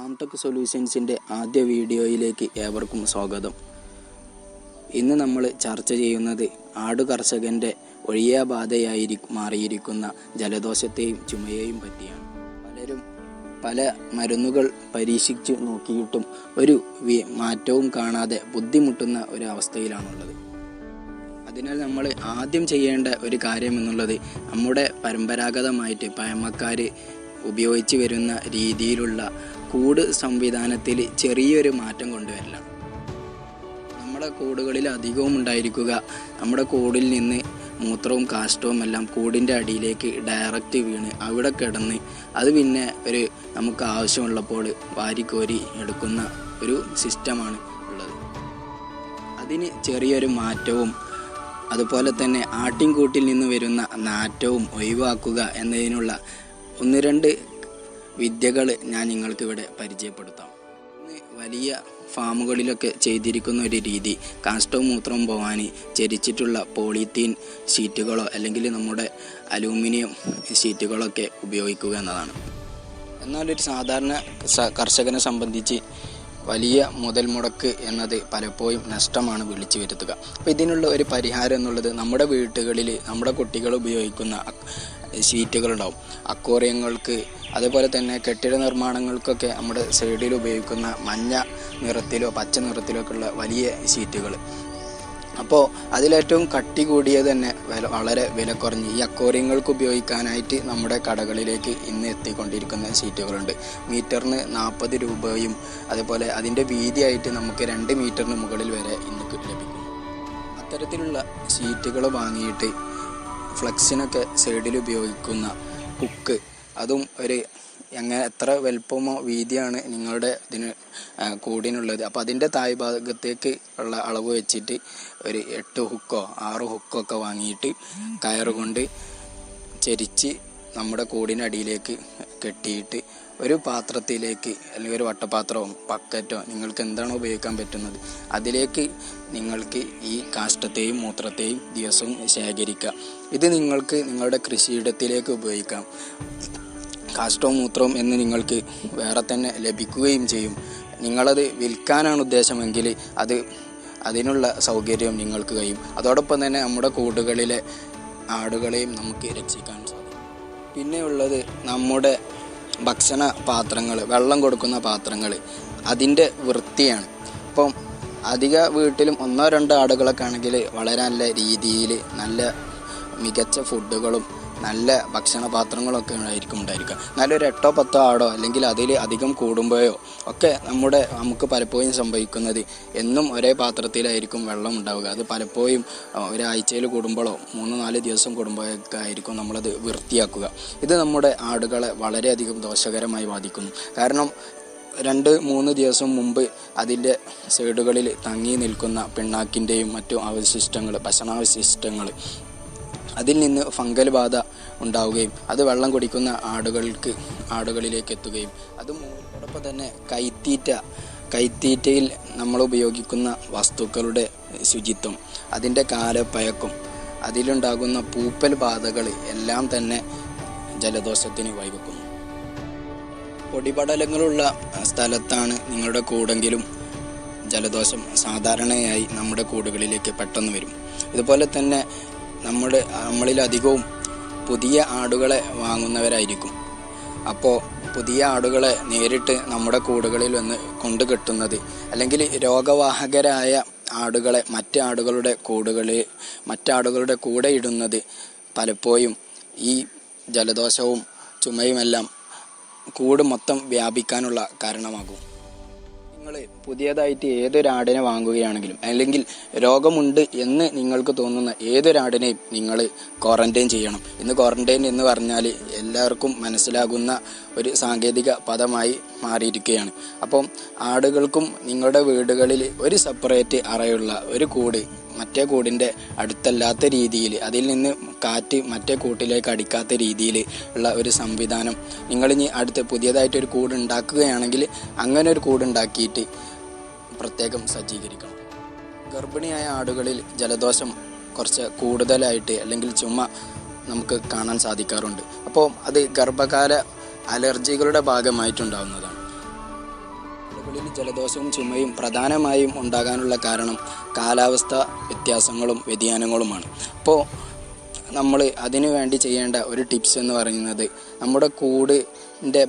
Farm tech സൊല്യൂഷൻസിൻ്റെ ആദ്യ വീഡിയോയിലേക്ക് ഏവർക്കും സ്വാഗതം. ഇന്ന് നമ്മൾ ചർച്ച ചെയ്യുന്നത് കർഷകൻ്റെ ഒഴിയാബാധയായി മാറിയിരിക്കുന്ന ജലദോഷത്തെയും ചുമയെയും പറ്റിയാണ്. പലരും പല മരുന്നുകൾ പരീക്ഷിച്ച് നോക്കിയിട്ടും ഒരു മാറ്റവും കാണാതെ ബുദ്ധിമുട്ടുന്ന ഒരു അവസ്ഥയിലാണുള്ളത്. അതിനാൽ നമ്മൾ ആദ്യം ചെയ്യേണ്ട ഒരു കാര്യം എന്നുള്ളത് നമ്മുടെ പരമ്പരാഗതമായിട്ട് പഴമക്കാർ ഉപയോഗിച്ച് വരുന്ന രീതിയിലുള്ള കൂട് സംവിധാനത്തിൽ ചെറിയൊരു മാറ്റം കൊണ്ടുവരലാണ്. നമ്മുടെ കൂടുകളിൽ അധികവും ഉണ്ടായിരിക്കുക നമ്മുടെ കൂടിൽ നിന്ന് മൂത്രവും കാഷ്ടവും എല്ലാം കൂടിൻ്റെ അടിയിലേക്ക് ഡയറക്റ്റ് വീണ് അവിടെ കിടന്ന് അത് പിന്നെ നമുക്ക് ആവശ്യമുള്ളപ്പോൾ വാരിക്കോരി എടുക്കുന്ന ഒരു സിസ്റ്റമാണ് ഉള്ളത്. അതിന് ചെറിയൊരു മാറ്റവും അതുപോലെ തന്നെ ആട്ടിൻകൂട്ടിൽ നിന്ന് വരുന്ന നാറ്റവും ഒഴിവാക്കുക എന്നതിനുള്ള 1-2 വിദ്യകൾ ഞാൻ നിങ്ങൾക്കിവിടെ പരിചയപ്പെടുത്താം. വലിയ ഫാമുകളിലൊക്കെ ചെയ്തിരിക്കുന്ന ഒരു രീതി കാഷ്ടവും മൂത്രവും പോകാൻ ചെരിച്ചിട്ടുള്ള പോളിത്തീൻ ഷീറ്റുകളോ അല്ലെങ്കിൽ നമ്മുടെ അലൂമിനിയം ഷീറ്റുകളൊക്കെ ഉപയോഗിക്കുക എന്നതാണ്. എന്നാൽ ഒരു സാധാരണ കർഷകനെ സംബന്ധിച്ച് വലിയ മുതൽ മുടക്ക് എന്നത് പലപ്പോഴും നഷ്ടമാണ് വിളിച്ചു വരുത്തുക. അപ്പോൾ ഇതിനുള്ള ഒരു പരിഹാരം എന്നുള്ളത് നമ്മുടെ വീടുകളിൽ നമ്മുടെ കുട്ടികൾ ഉപയോഗിക്കുന്ന ഷീറ്റുകളുണ്ടാവും. അക്വേറിയങ്ങൾക്ക് അതേപോലെ തന്നെ കെട്ടിട നിർമ്മാണങ്ങൾക്കൊക്കെ നമ്മുടെ സൈഡിൽ ഉപയോഗിക്കുന്ന മഞ്ഞ നിറത്തിലോ പച്ച നിറത്തിലോ ഒക്കെ ഉള്ള വലിയ ഷീറ്റുകൾ. അപ്പോൾ അതിലേറ്റവും കട്ടി കൂടിയത് തന്നെ വളരെ വില കുറഞ്ഞ് ഈ അക്വേറിയങ്ങൾക്ക് ഉപയോഗിക്കാനായിട്ട് നമ്മുടെ കടകളിലേക്ക് ഇന്ന് എത്തിക്കൊണ്ടിരിക്കുന്ന ഷീറ്റുകളുണ്ട്. മീറ്ററിന് 40 രൂപയും അതേപോലെ അതിൻ്റെ വീതിയായിട്ട് നമുക്ക് 2 മീറ്ററിന് മുകളിൽ വരെ ഇന്ന് ലഭിക്കും. അത്തരത്തിലുള്ള ഷീറ്റുകൾ വാങ്ങിയിട്ട് ഫ്ലെക്സിനൊക്കെ സൈഡിൽ ഉപയോഗിക്കുന്ന ഹുക്ക്, അതും എത്ര വലുപ്പമോ വീതിയാണ് നിങ്ങളുടെ കൂടിനുള്ളത്. അപ്പോൾ അതിൻ്റെ താഴ് ഭാഗത്തേക്ക് ഉള്ള അളവ് വെച്ചിട്ട് 8 ഹുക്കോ 6 ഹുക്കോ ഒക്കെ വാങ്ങിയിട്ട് കയറുകൊണ്ട് ചെരിച്ച് നമ്മുടെ കൂടിനടിയിലേക്ക് കെട്ടിയിട്ട് ഒരു പാത്രത്തിലേക്ക് അല്ലെങ്കിൽ ഒരു വട്ടപാത്രമോ ബക്കറ്റോ നിങ്ങൾക്ക് എന്താണോ ഉപയോഗിക്കാൻ പറ്റുന്നത് അതിലേക്ക് നിങ്ങൾക്ക് ഈ കാഷ്ടത്തെയും മൂത്രത്തെയും ദിവസവും ശേഖരിക്കാം. ഇത് നിങ്ങൾക്ക് നിങ്ങളുടെ കൃഷിയിടത്തിലേക്ക് ഉപയോഗിക്കാം. കാഷ്ടവും മൂത്രവും എന്ന് നിങ്ങൾക്ക് വേറെ തന്നെ ലഭിക്കുകയും ചെയ്യും. നിങ്ങളത് വിൽക്കാനാണ് ഉദ്ദേശമെങ്കിൽ അതിനുള്ള സൗകര്യം നിങ്ങൾക്ക് കഴിയും. അതോടൊപ്പം തന്നെ നമ്മുടെ കൂടുകളിലെ ആടുകളെയും നമുക്ക് രക്ഷിക്കാൻ സാധിക്കും. പിന്നെയുള്ളത് നമ്മുടെ ഭക്ഷണ പാത്രങ്ങൾ, വെള്ളം കൊടുക്കുന്ന പാത്രങ്ങൾ, അതിൻ്റെ വൃത്തിയാണ്. അപ്പം അധിക വീട്ടിലും 1-2 ആടുകളൊക്കെ ആണെങ്കിൽ വളരെ നല്ല രീതിയിൽ നല്ല മികച്ച ഫുഡുകളും നല്ല ഭക്ഷണ പാത്രങ്ങളൊക്കെ ഉണ്ടായിരിക്കുക. നല്ലൊരു 8-10 ആടോ അല്ലെങ്കിൽ അതിൽ അധികം കൂടുമ്പോഴോ ഒക്കെ നമുക്ക് പലപ്പോഴും സംഭവിക്കുന്നത് എന്നും ഒരേ പാത്രത്തിലായിരിക്കും വെള്ളം ഉണ്ടാവുക. അത് പലപ്പോഴും ഒരാഴ്ചയിൽ കൂടുമ്പോഴോ 3-4 ദിവസം കൂടുമ്പോഴൊക്കെ ആയിരിക്കും നമ്മളത് വൃത്തിയാക്കുക. ഇത് നമ്മുടെ ആടുകളെ വളരെയധികം ദോഷകരമായി ബാധിക്കുന്നു. കാരണം 2-3 ദിവസം മുമ്പ് അതിൻ്റെ സൈഡുകളിൽ തങ്ങി നിൽക്കുന്ന പിണ്ണാക്കിൻ്റെയും മറ്റു അവശിഷ്ടങ്ങൾ, ഭക്ഷണാവശിഷ്ടങ്ങൾ, അതിൽ നിന്ന് ഫംഗൽ ബാധ ഉണ്ടാവുകയും അത് വെള്ളം കുടിക്കുന്ന ആടുകളിലേക്ക് എത്തുകയും അതോടൊപ്പം തന്നെ കൈത്തീറ്റയിൽ നമ്മൾ ഉപയോഗിക്കുന്ന വസ്തുക്കളുടെ ശുചിത്വം, അതിൻ്റെ കാലപ്പഴക്കം, അതിലുണ്ടാകുന്ന പൂപ്പൽ ബാധകൾ എല്ലാം തന്നെ ജലദോഷത്തിന് വഴിവെക്കുന്നു. പൊടിപടലങ്ങളുള്ള സ്ഥലത്താണ് നിങ്ങളുടെ കൂടെങ്കിലും ജലദോഷം സാധാരണയായി നമ്മുടെ കൂടുകളിലേക്ക് പെട്ടെന്ന് വരും. ഇതുപോലെ തന്നെ നമ്മളിലധികവും പുതിയ ആടുകളെ വാങ്ങുന്നവരായിരിക്കും. അപ്പോൾ പുതിയ ആടുകളെ നേരിട്ട് നമ്മുടെ കൂടുകളിൽ വന്ന് കൊണ്ടുകെട്ടുന്നത് അല്ലെങ്കിൽ രോഗവാഹകരായ ആടുകളെ മറ്റാടുകളുടെ കൂടെ ഇടുന്നത് പലപ്പോഴും ഈ ജലദോഷവും ചുമയുമെല്ലാം കൂട് മൊത്തം വ്യാപിക്കാനുള്ള കാരണമാകും. നിങ്ങൾ പുതിയതായിട്ട് ഏതൊരാടിനെ വാങ്ങുകയാണെങ്കിലും അല്ലെങ്കിൽ രോഗമുണ്ട് എന്ന് നിങ്ങൾക്ക് തോന്നുന്ന ഏതൊരാടിനെയും നിങ്ങൾ ക്വാറന്റൈൻ ചെയ്യണം. ഇന്ന് ക്വാറന്റൈൻ എന്ന് പറഞ്ഞാൽ എല്ലാവർക്കും മനസ്സിലാകുന്ന ഒരു സാങ്കേതിക പദമായി മാറിയിരിക്കുകയാണ്. അപ്പം ആടുകൾക്കും നിങ്ങളുടെ വീടുകളിൽ ഒരു സെപ്പറേറ്റ് അറയുള്ള ഒരു കൂട്, മറ്റേ കൂടിൻ്റെ അടുത്തല്ലാത്ത രീതിയിൽ, അതിൽ നിന്ന് കാറ്റ് മറ്റേ കൂട്ടിലേക്ക് അടിക്കാത്ത രീതിയിൽ ഉള്ള ഒരു സംവിധാനം നിങ്ങളിനി പുതിയതായിട്ടൊരു കൂട് ഉണ്ടാക്കുകയാണെങ്കിൽ അങ്ങനെ ഒരു കൂടുണ്ടാക്കിയിട്ട് പ്രത്യേകം സജ്ജീകരിക്കണം. ഗർഭിണിയായ ആടുകളിൽ ജലദോഷം കുറച്ച് കൂടുതലായിട്ട് അല്ലെങ്കിൽ ചുമ നമുക്ക് കാണാൻ സാധിക്കാറുണ്ട്. അപ്പോൾ അത് ഗർഭകാല അലർജികളുടെ ഭാഗമായിട്ടുണ്ടാകുന്നതാണ്. ആടുകളിൽ ജലദോഷവും ചുമയും പ്രധാനമായും ഉണ്ടാകാനുള്ള കാരണം കാലാവസ്ഥ വ്യത്യാസങ്ങളും വ്യതിയാനങ്ങളുമാണ്. അപ്പോൾ നമ്മൾ അതിനു വേണ്ടി ചെയ്യേണ്ട ഒരു ടിപ്സ് എന്ന് പറയുന്നത് നമ്മുടെ കൂടിൻ്റെ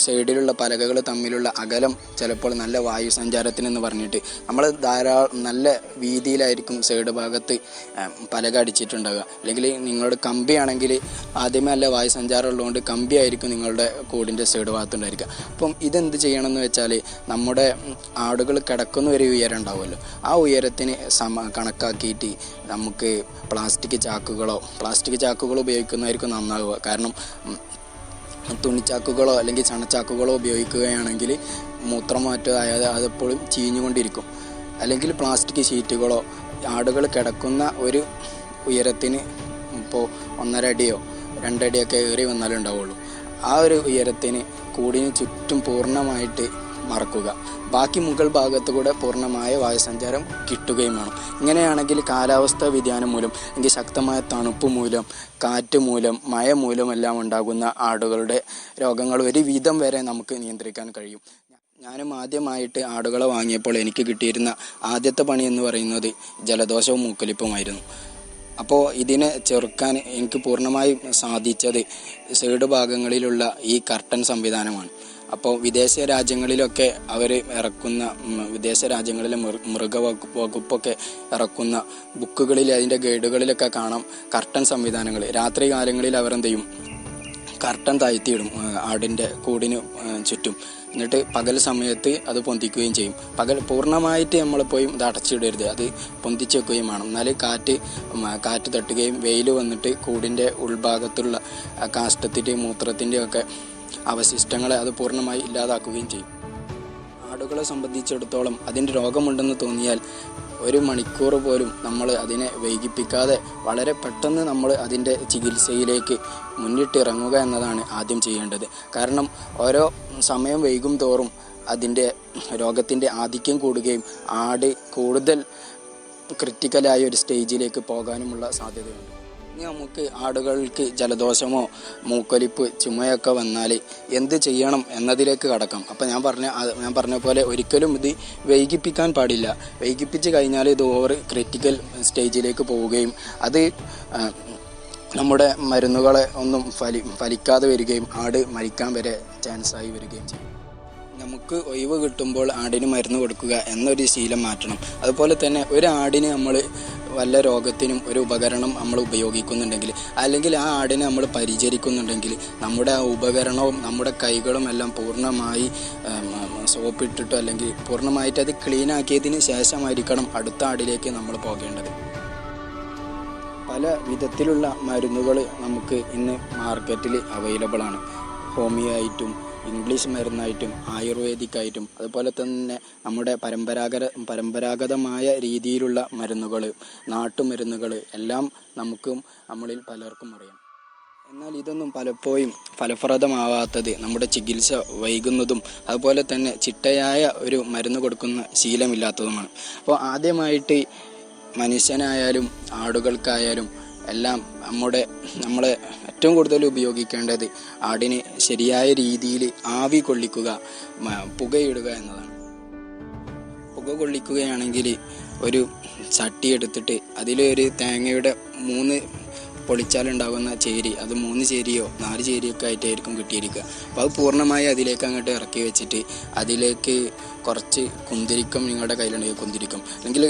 സൈഡിലുള്ള പലകകൾ തമ്മിലുള്ള അകലം ചിലപ്പോൾ നല്ല വായു സഞ്ചാരത്തിനെന്ന് പറഞ്ഞിട്ട് നമ്മൾ നല്ല വീതിയിലായിരിക്കും സൈഡ് ഭാഗത്ത് പലക അടിച്ചിട്ടുണ്ടാകുക. അല്ലെങ്കിൽ നിങ്ങളുടെ കമ്പിയാണെങ്കിൽ ആദ്യമേ നല്ല വായു സഞ്ചാരം ഉള്ളതുകൊണ്ട് കമ്പി ആയിരിക്കും നിങ്ങളുടെ കൂടിൻ്റെ സൈഡ് ഭാഗത്തുണ്ടായിരിക്കുക. അപ്പം ഇതെന്ത് ചെയ്യണമെന്ന് വെച്ചാൽ നമ്മുടെ ആടുകൾ കിടക്കുന്ന ഒരു ഉയരം ഉണ്ടാവുമല്ലോ, ആ ഉയരത്തിന് കണക്കാക്കിയിട്ട് നമുക്ക് പ്ലാസ്റ്റിക് ചാക്കുകളോ ഉപയോഗിക്കുന്നതായിരിക്കും നന്നാവുക. കാരണം തുണിച്ചാക്കുകളോ അല്ലെങ്കിൽ ചണച്ചാക്കുകളോ ഉപയോഗിക്കുകയാണെങ്കിൽ മൂത്രമാറ്റം ആയത് അതെപ്പോഴും ചീഞ്ഞുകൊണ്ടിരിക്കും. അല്ലെങ്കിൽ പ്ലാസ്റ്റിക് ഷീറ്റുകളോ ആടുകൾ കിടക്കുന്ന ഒരു ഉയരത്തിന് ഇപ്പോൾ 1.5 അടിയോ 2 അടിയൊക്കെ ഏറി വന്നാലേ ഉണ്ടാവുള്ളൂ. ആ ഒരു ഉയരത്തിന് കൂടിന് ചുറ്റും പൂർണ്ണമായിട്ട് മറക്കുക. ബാക്കി മുകൾ ഭാഗത്തു കൂടെ പൂർണ്ണമായ വായുസഞ്ചാരം കിട്ടുകയും വേണം. ഇങ്ങനെയാണെങ്കിൽ കാലാവസ്ഥാ വ്യതിയാനം മൂലം അല്ലെങ്കിൽ ശക്തമായ തണുപ്പ് മൂലം, കാറ്റ് മൂലം, മഴ മൂലമെല്ലാം ഉണ്ടാകുന്ന ആടുകളുടെ രോഗങ്ങൾ ഒരു വിധം വരെ നമുക്ക് നിയന്ത്രിക്കാൻ കഴിയും. ഞാനും ആദ്യമായിട്ട് ആടുകളെ വാങ്ങിയപ്പോൾ എനിക്ക് കിട്ടിയിരുന്ന ആദ്യത്തെ പണി എന്ന് പറയുന്നത് ജലദോഷവും മൂക്കൊലിപ്പുമായിരുന്നു. അപ്പോൾ ഇതിനെ ചെറുക്കാൻ എനിക്ക് പൂർണ്ണമായും സാധിച്ചത് സൈഡ് ഭാഗങ്ങളിലുള്ള ഈ കർട്ടൻ സംവിധാനമാണ്. അപ്പോൾ വിദേശ രാജ്യങ്ങളിലൊക്കെ അവർ ഇറക്കുന്ന, വിദേശ രാജ്യങ്ങളിലെ മൃഗവകുപ്പൊക്കെ ഇറക്കുന്ന ബുക്കുകളിൽ അതിൻ്റെ ഗൈഡുകളിലൊക്കെ കാണാം കർട്ടൻ സംവിധാനങ്ങൾ. രാത്രി കാലങ്ങളിൽ അവർ എന്ത് ചെയ്യും, കർട്ടൻ താഴ്ത്തിയിടും ആടിൻ്റെ കൂടിന് ചുറ്റും. എന്നിട്ട് പകൽ സമയത്ത് അത് പൊന്തിക്കുകയും ചെയ്യും. പകൽ പൂർണ്ണമായിട്ട് നമ്മൾ പോയി ഇത് അടച്ചിടരുത്, അത് പൊന്തിച്ച് വെക്കുകയും വേണം. എന്നാൽ കാറ്റ് തട്ടുകയും വെയിൽ വന്നിട്ട് കൂടിൻ്റെ ഉൾഭാഗത്തുള്ള കാഷ്ടത്തിൻ്റെയും മൂത്രത്തിൻ്റെയും ഒക്കെ അവശിഷ്ടങ്ങളെ അത് പൂർണ്ണമായി ഇല്ലാതാക്കുകയും ചെയ്യും. ആടുകളെ സംബന്ധിച്ചിടത്തോളം അതിൻ്റെ രോഗമുണ്ടെന്ന് തോന്നിയാൽ 1 മണിക്കൂർ പോലും നമ്മൾ അതിനെ വൈകിപ്പിക്കാതെ വളരെ പെട്ടെന്ന് നമ്മൾ അതിൻ്റെ ചികിത്സയിലേക്ക് മുന്നിട്ടിറങ്ങുക എന്നതാണ് ആദ്യം ചെയ്യേണ്ടത്. കാരണം ഓരോ സമയം വൈകും തോറും അതിൻ്റെ രോഗത്തിൻ്റെ ആധിക്യം കൂടുകയും ആട് കൂടുതൽ ക്രിട്ടിക്കലായ ഒരു സ്റ്റേജിലേക്ക് പോകാനുമുള്ള സാധ്യതയുണ്ട്. ഇനി നമുക്ക് ആടുകൾക്ക് ജലദോഷമോ മൂക്കൊലിപ്പ് ചുമയൊക്കെ വന്നാൽ എന്ത് ചെയ്യണം എന്നതിലേക്ക് കടക്കാം. അപ്പോൾ ഞാൻ പറഞ്ഞ പോലെ ഒരിക്കലും ഇത് വൈകിപ്പിക്കാൻ പാടില്ല. വൈകിപ്പിച്ച് കഴിഞ്ഞാൽ ഇത് ഓവർ ക്രിട്ടിക്കൽ സ്റ്റേജിലേക്ക് പോവുകയും അത് നമ്മുടെ മരുന്നുകളെ ഒന്നും ഫലിക്കാതെ വരികയും ആട് മരിക്കാൻ വരെ ചാൻസായി വരികയും ചെയ്യും. നമുക്ക് ഒഴിവ് കിട്ടുമ്പോൾ ആടിന് മരുന്ന് കൊടുക്കുക എന്നൊരു ശീലം മാറ്റണം. അതുപോലെ തന്നെ ഒരു ആടിന് നമ്മൾ വല്ല രോഗത്തിനും ഒരു ഉപകരണം നമ്മൾ ഉപയോഗിക്കുന്നുണ്ടെങ്കിൽ, അല്ലെങ്കിൽ ആ ആടിനെ നമ്മൾ പരിചരിക്കുന്നുണ്ടെങ്കിൽ നമ്മുടെ ആ ഉപകരണവും നമ്മുടെ കൈകളും എല്ലാം പൂർണ്ണമായി സോപ്പിട്ടിട്ടോ അല്ലെങ്കിൽ പൂർണ്ണമായിട്ട് അത് ക്ലീനാക്കിയതിന് ശേഷമായിരിക്കണം അടുത്ത ആടിലേക്ക് നമ്മൾ പോകേണ്ടത്. പല വിധത്തിലുള്ള മരുന്നുകൾ നമുക്ക് ഇന്ന് മാർക്കറ്റിൽ അവൈലബിൾ ആണ്. ഹോമിയോ ആയിട്ടും ഇംഗ്ലീഷ് മരുന്നായിട്ടും ആയുർവേദിക്കായിട്ടും അതുപോലെ തന്നെ നമ്മുടെ പരമ്പരാഗതമായ രീതിയിലുള്ള മരുന്നുകൾ, നാട്ടുമരുന്നുകൾ എല്ലാം നമ്മളിൽ പലർക്കും അറിയാം. എന്നാൽ ഇതൊന്നും പലപ്പോഴും ഫലപ്രദമാവാത്തത് നമ്മുടെ ചികിത്സ വൈകുന്നതും അതുപോലെ തന്നെ ചിട്ടയായ ഒരു മരുന്ന് കൊടുക്കുന്ന ശീലമില്ലാത്തതുമാണ്. അപ്പോൾ ആദ്യമായിട്ട് മനുഷ്യനായാലും ആടുകൾക്കായാലും എല്ലാം നമ്മളെ ഏറ്റവും കൂടുതൽ ഉപയോഗിക്കേണ്ടത് ആടിന് ശരിയായ രീതിയിൽ ആവി കൊള്ളിക്കുക, പുകയിടുക എന്നതാണ്. പുക കൊള്ളിക്കുകയാണെങ്കിൽ ഒരു ചട്ടി എടുത്തിട്ട് അതിലൊരു തേങ്ങയുടെ 3 പൊളിച്ചാലുണ്ടാകുന്ന ചേരി, അത് 3 ചേരിയോ 4 ചേരിയൊക്കെ ആയിട്ടായിരിക്കും കിട്ടിയിരിക്കുക. അപ്പോൾ അത് പൂർണ്ണമായി അതിലേക്ക് അങ്ങോട്ട് ഇറക്കി വെച്ചിട്ട് അതിലേക്ക് കുറച്ച് കുന്തിരിക്കം, നിങ്ങളുടെ കയ്യിലുണ്ടെങ്കിൽ കുന്തിരിക്കം, അല്ലെങ്കിൽ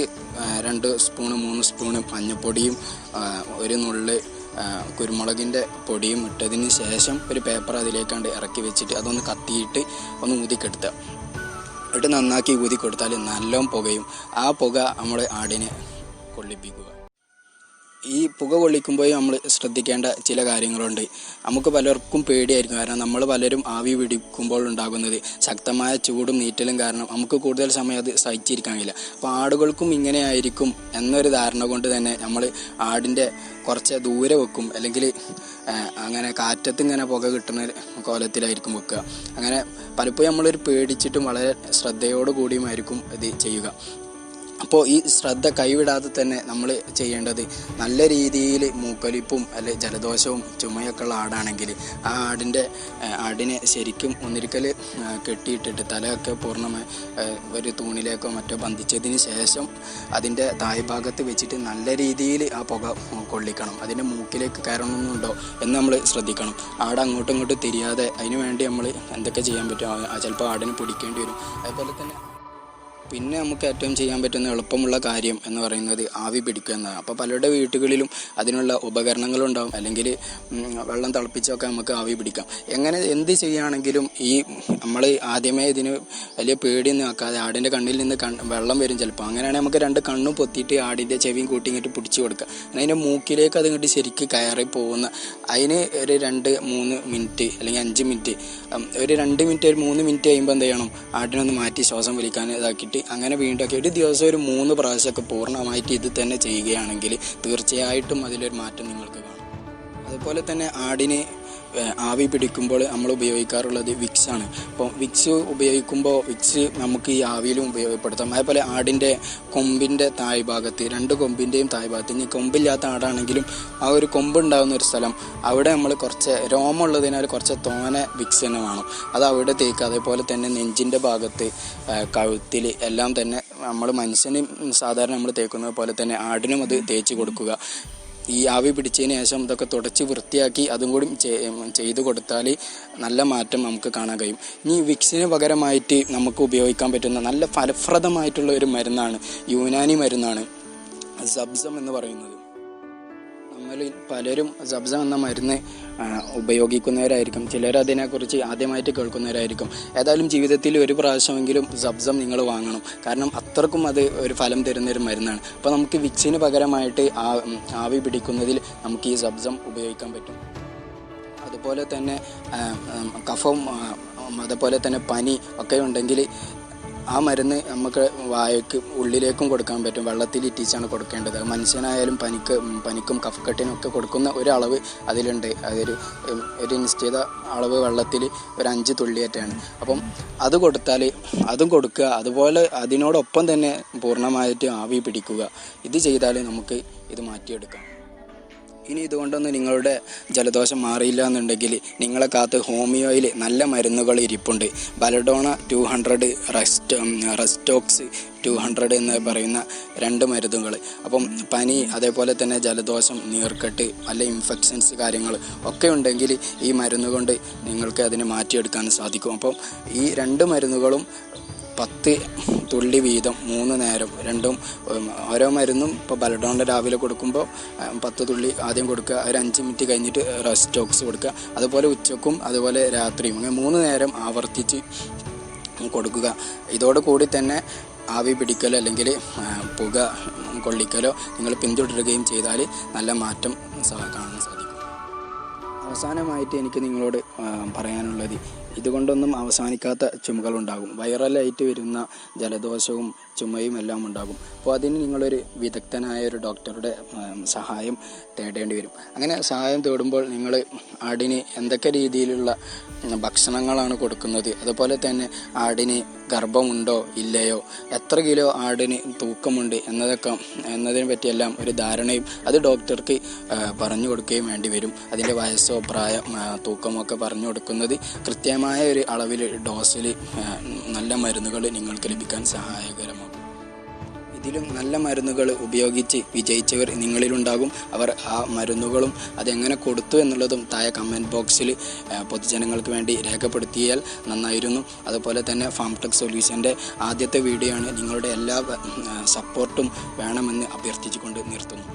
2 സ്പൂണ് 3 സ്പൂണ് മഞ്ഞൾപ്പൊടിയും 1 നുള്ള് കുരുമുളകിൻ്റെ പൊടിയും ഇട്ടതിന് ശേഷം ഒരു പേപ്പർ അതിലേക്കാണ്ട് ഇറക്കി വെച്ചിട്ട് അതൊന്ന് കത്തിയിട്ട് ഒന്ന് ഊതിക്കെടുത്തുക. എന്നിട്ട് നന്നാക്കി ഊതി കൊടുത്താൽ നല്ലോണം പുകയും. ആ പുക നമ്മൾ ആടിനെ കൊള്ളിപ്പിക്കുക. ഈ പുക കൊള്ളിക്കുമ്പോൾ നമ്മൾ ശ്രദ്ധിക്കേണ്ട ചില കാര്യങ്ങളുണ്ട്. നമുക്ക് പലർക്കും പേടിയായിരിക്കും. കാരണം നമ്മൾ പലരും ആവി പിടിക്കുമ്പോൾ ഉണ്ടാകുന്നത് ശക്തമായ ചൂടും നീറ്റലും കാരണം നമുക്ക് കൂടുതൽ സമയം അത് സഹിച്ചിരിക്കാൻ കഴിയില്ല. അപ്പോൾ ആടുകൾക്കും ഇങ്ങനെ ആയിരിക്കും എന്നൊരു ധാരണ കൊണ്ട് തന്നെ നമ്മൾ ആടിൻ്റെ കുറച്ച് ദൂരെ വെക്കും, അല്ലെങ്കിൽ അങ്ങനെ കാറ്റത്ത് ഇങ്ങനെ പുക കിട്ടുന്ന കോലത്തിലായിരിക്കും വെക്കുക. അങ്ങനെ പലപ്പോഴും നമ്മളൊരു പേടിച്ചിട്ടും വളരെ ശ്രദ്ധയോടു കൂടിയുമായിരിക്കും ഇത് ചെയ്യുക. അപ്പോൾ ഈ ശ്രദ്ധ കൈവിടാതെ തന്നെ നമ്മൾ ചെയ്യേണ്ടത് നല്ല രീതിയിൽ മൂക്കൊലിപ്പും അല്ലെ ജലദോഷവും ചുമയൊക്കെ ഉള്ള ആടാണെങ്കിൽ ആ ആടിനെ ശരിക്കും ഒന്നിരിക്കൽ കെട്ടിയിട്ടിട്ട് തലയൊക്കെ പൂർണ്ണമായി ഒരു തൂണിലേക്കോ മറ്റോ ബന്ധിച്ചതിന് ശേഷം അതിൻ്റെ താഴ്ഭാഗത്ത് വെച്ചിട്ട് നല്ല രീതിയിൽ ആ പുക കൊള്ളിക്കണം. അതിൻ്റെ മൂക്കിലേക്ക് കയറണമെന്നുണ്ടോ എന്ന് നമ്മൾ ശ്രദ്ധിക്കണം. ആട് അങ്ങോട്ടും ഇങ്ങോട്ടും തിരിയാതെ അതിന് വേണ്ടി നമ്മൾ എന്തൊക്കെ ചെയ്യാൻ പറ്റും, ചിലപ്പോൾ ആടിന് പിടിക്കേണ്ടി വരും. അതുപോലെ തന്നെ പിന്നെ നമുക്ക് ഏറ്റവും ചെയ്യാൻ പറ്റുന്ന എളുപ്പമുള്ള കാര്യം എന്ന് പറയുന്നത് ആവി പിടിക്കുക എന്നതാണ്. അപ്പോൾ പലരുടെ വീട്ടുകളിലും അതിനുള്ള ഉപകരണങ്ങളുണ്ടാകും, അല്ലെങ്കിൽ വെള്ളം തിളപ്പിച്ചൊക്കെ നമുക്ക് ആവി പിടിക്കാം. എന്ത് ചെയ്യുകയാണെങ്കിലും ഈ നമ്മൾ ആദ്യമേ ഇതിന് വലിയ പേടിയൊന്നും ആക്കാതെ ആടിൻ്റെ കണ്ണിൽ നിന്ന് വെള്ളം വരും ചിലപ്പോൾ. അങ്ങനെയാണെങ്കിൽ നമുക്ക് 2 കണ്ണും പൊത്തിയിട്ട് ആടിൻ്റെ ചെവിയും കൂട്ടി ഇങ്ങോട്ട് പിടിച്ച് കൊടുക്കുക. അതിൻ്റെ മൂക്കിലേക്ക് അത് ഇങ്ങോട്ട് ശരിക്കും കയറി പോകുന്ന അതിന് ഒരു 2-3 മിനിറ്റ് അല്ലെങ്കിൽ 5 മിനിറ്റ്, ഒരു 2 മിനിറ്റ് ഒരു 3 മിനിറ്റ് കഴിയുമ്പോൾ എന്ത് ചെയ്യണം, ആടിനൊന്ന് മാറ്റി ശ്വാസം വലിക്കാൻ ഇതാക്കിയിട്ട് അങ്ങനെ വീണ്ടും ഒരു ദിവസം ഒരു 3 പ്രാവശ്യമൊക്കെ പൂർണ്ണമായിട്ട് ഇത് തന്നെ ചെയ്യുകയാണെങ്കിൽ തീർച്ചയായിട്ടും അതിലൊരു മാറ്റം നിങ്ങൾക്ക് കാണും. അതുപോലെ തന്നെ ആടിന് ആവി പിടിക്കുമ്പോൾ നമ്മൾ ഉപയോഗിക്കാറുള്ളത് വിക്സാണ്. അപ്പോൾ വിക്സ് ഉപയോഗിക്കുമ്പോൾ വിക്സ് നമുക്ക് ഈ ആവിയിലും ഉപയോഗപ്പെടുത്താം. അതേപോലെ ആടിൻ്റെ കൊമ്പിൻ്റെ താഴ്ഭാഗത്ത് 2 കൊമ്പിൻ്റെയും താഴ്ഭാഗത്ത്, ഇനി കൊമ്പില്ലാത്ത ആടാണെങ്കിലും ആ ഒരു കൊമ്പുണ്ടാകുന്ന ഒരു സ്ഥലം അവിടെ നമ്മൾ കുറച്ച് രോമമുള്ളതിനാൽ കുറച്ച് തോനെ വിക്സ് തന്നെ വേണം. അത് അവിടെ തേക്കുക. അതേപോലെ തന്നെ നെഞ്ചിൻ്റെ ഭാഗത്ത്, കഴുത്തിൽ എല്ലാം തന്നെ നമ്മൾ മനുഷ്യന് സാധാരണ നമ്മൾ തേക്കുന്നത് പോലെ തന്നെ ആടിനും അത് തേച്ച് കൊടുക്കുക. ഈ ആവി പിടിച്ചതിന് ശേഷം ഇതൊക്കെ തുടച്ച് വൃത്തിയാക്കി അതും കൂടി ചെയ്തു കൊടുത്താൽ നല്ല മാറ്റം നമുക്ക് കാണാൻ കഴിയും. ഇനി വിക്സിന് പകരമായിട്ട് നമുക്ക് ഉപയോഗിക്കാൻ പറ്റുന്ന നല്ല ഫലപ്രദമായിട്ടുള്ള ഒരു മരുന്നാണ്, യുനാനി മരുന്നാണ് സബ്സം എന്ന് പറയുന്നത്. നമ്മളിൽ പലരും സബ്സം എന്ന മരുന്ന് ഉപയോഗിക്കുന്നവരായിരിക്കും, ചിലർ അതിനെക്കുറിച്ച് ആദ്യമായിട്ട് കേൾക്കുന്നവരായിരിക്കും. ഏതായാലും ജീവിതത്തിൽ ഒരു പ്രാവശ്യമെങ്കിലും സബ്സം നിങ്ങൾ വാങ്ങണം, കാരണം അത്രക്കും അത് ഒരു ഫലം തരുന്നൊരു മരുന്നാണ്. അപ്പോൾ നമുക്ക് വിക്സിന് പകരമായിട്ട് ആവി പിടിക്കുന്നതിൽ നമുക്ക് ഈ സബ്സം ഉപയോഗിക്കാൻ പറ്റും. അതുപോലെ തന്നെ കഫം, അതുപോലെ തന്നെ പനി ഒക്കെ ഉണ്ടെങ്കിൽ ആ മരുന്ന് നമുക്ക് വായക്ക് ഉള്ളിലേക്കും കൊടുക്കാൻ പറ്റും. വെള്ളത്തിൽ ഇറ്റിച്ചാണ് കൊടുക്കേണ്ടത്. മനുഷ്യനായാലും പനിക്കും കഫക്കെട്ടിനും ഒക്കെ കൊടുക്കുന്ന ഒരളവ് അതിലുണ്ട്. ഒരു നിശ്ചിത അളവ് വെള്ളത്തിൽ ഒരു 5 തുള്ളിയേറ്റാണ്. അപ്പം അത് കൊടുത്താൽ അതും കൊടുക്കുക. അതുപോലെ അതിനോടൊപ്പം തന്നെ പൂർണ്ണമായിട്ട് ആവി പിടിക്കുക. ഇത് ചെയ്താൽ നമുക്ക് ഇത് മാറ്റിയെടുക്കാം. ഇനി ഇതുകൊണ്ടൊന്നും നിങ്ങളുടെ ജലദോഷം മാറിയില്ല എന്നുണ്ടെങ്കിൽ നിങ്ങളെ കാത്ത് ഹോമിയോയിൽ നല്ല മരുന്നുകൾ ഇരിപ്പുണ്ട്. ബലഡോണ 200, റെസ്റ്റോക്സ് 200 എന്ന് പറയുന്ന 2 മരുന്നുകൾ. അപ്പം പനി, അതേപോലെ തന്നെ ജലദോഷം, നീർക്കെട്ട്, അല്ല ഇൻഫെക്ഷൻസ് കാര്യങ്ങൾ ഒക്കെ ഉണ്ടെങ്കിൽ ഈ മരുന്ന് കൊണ്ട് നിങ്ങൾക്ക് അതിനെ മാറ്റിയെടുക്കാൻ സാധിക്കും. അപ്പം ഈ 2 മരുന്നുകളും 10 തുള്ളി വീതം 3 നേരം, രണ്ടും ഓരോ മരുന്നും ഇപ്പോൾ ബലഡോണിൻ്റെ രാവിലെ കൊടുക്കുമ്പോൾ 10 തുള്ളി ആദ്യം കൊടുക്കുക, ഒരു 5 മിനിറ്റ് കഴിഞ്ഞിട്ട് റെസ്റ്റോക്സ് കൊടുക്കുക. അതുപോലെ ഉച്ചക്കും അതുപോലെ രാത്രിയും, അങ്ങനെ 3 നേരം ആവർത്തിച്ച് കൊടുക്കുക. ഇതോടുകൂടി തന്നെ ആവി പിടിക്കലോ അല്ലെങ്കിൽ പുക കൊള്ളിക്കലോ നിങ്ങൾ പിന്തുടരുകയും ചെയ്താൽ നല്ല മാറ്റം കാണാൻ സാധിക്കും. അവസാനമായിട്ട് എനിക്ക് നിങ്ങളോട് പറയാനുള്ളത്, ഇതുകൊണ്ടൊന്നും അവസാനിക്കാത്ത ചുമകളുണ്ടാകും. വൈറലായിട്ട് വരുന്ന ജലദോഷവും ചുമയും എല്ലാം ഉണ്ടാകും. അപ്പോൾ അതിന് നിങ്ങളൊരു വിദഗ്ധനായ ഒരു ഡോക്ടറുടെ സഹായം തേടേണ്ടി വരും. അങ്ങനെ സഹായം തേടുമ്പോൾ നിങ്ങൾ ആടിന് എന്തൊക്കെ രീതിയിലുള്ള ഭക്ഷണങ്ങളാണ് കൊടുക്കുന്നത്, അതുപോലെ തന്നെ ആടിന് ഗർഭമുണ്ടോ ഇല്ലയോ, എത്ര കിലോ ആടിന് തൂക്കമുണ്ട് എന്നതിനെ പറ്റിയെല്ലാം ഒരു ധാരണയും അത് ഡോക്ടർക്ക് പറഞ്ഞു കൊടുക്കുകയും വേണ്ടി വരും. അതിൻ്റെ വയസ്സോ പ്രായം തൂക്കമൊക്കെ പറഞ്ഞു കൊടുക്കുന്നത് കൃത്യമായ ഒരു അളവിൽ ഡോസിൽ നല്ല മരുന്നുകൾ നിങ്ങൾക്ക് ലഭിക്കാൻ സഹായകരമാകും. ഇതിലും നല്ല മരുന്നുകൾ ഉപയോഗിച്ച് വിജയിച്ചവർ നിങ്ങളിലുണ്ടാകും. അവർ ആ മരുന്നുകളും അതെങ്ങനെ കൊടുത്തു എന്നുള്ളതും താഴെ കമൻറ്റ് ബോക്സിൽ പൊതുജനങ്ങൾക്ക് വേണ്ടി രേഖപ്പെടുത്തിയാൽ നന്നായിരുന്നു. അതുപോലെ തന്നെ ഫാംടെക് സൊല്യൂഷൻ്റെ ആദ്യത്തെ വീഡിയോ ആണ്. നിങ്ങളുടെ എല്ലാ സപ്പോർട്ടും വേണമെന്ന് അഭ്യർത്ഥിച്ചുകൊണ്ട് നിർത്തുന്നു.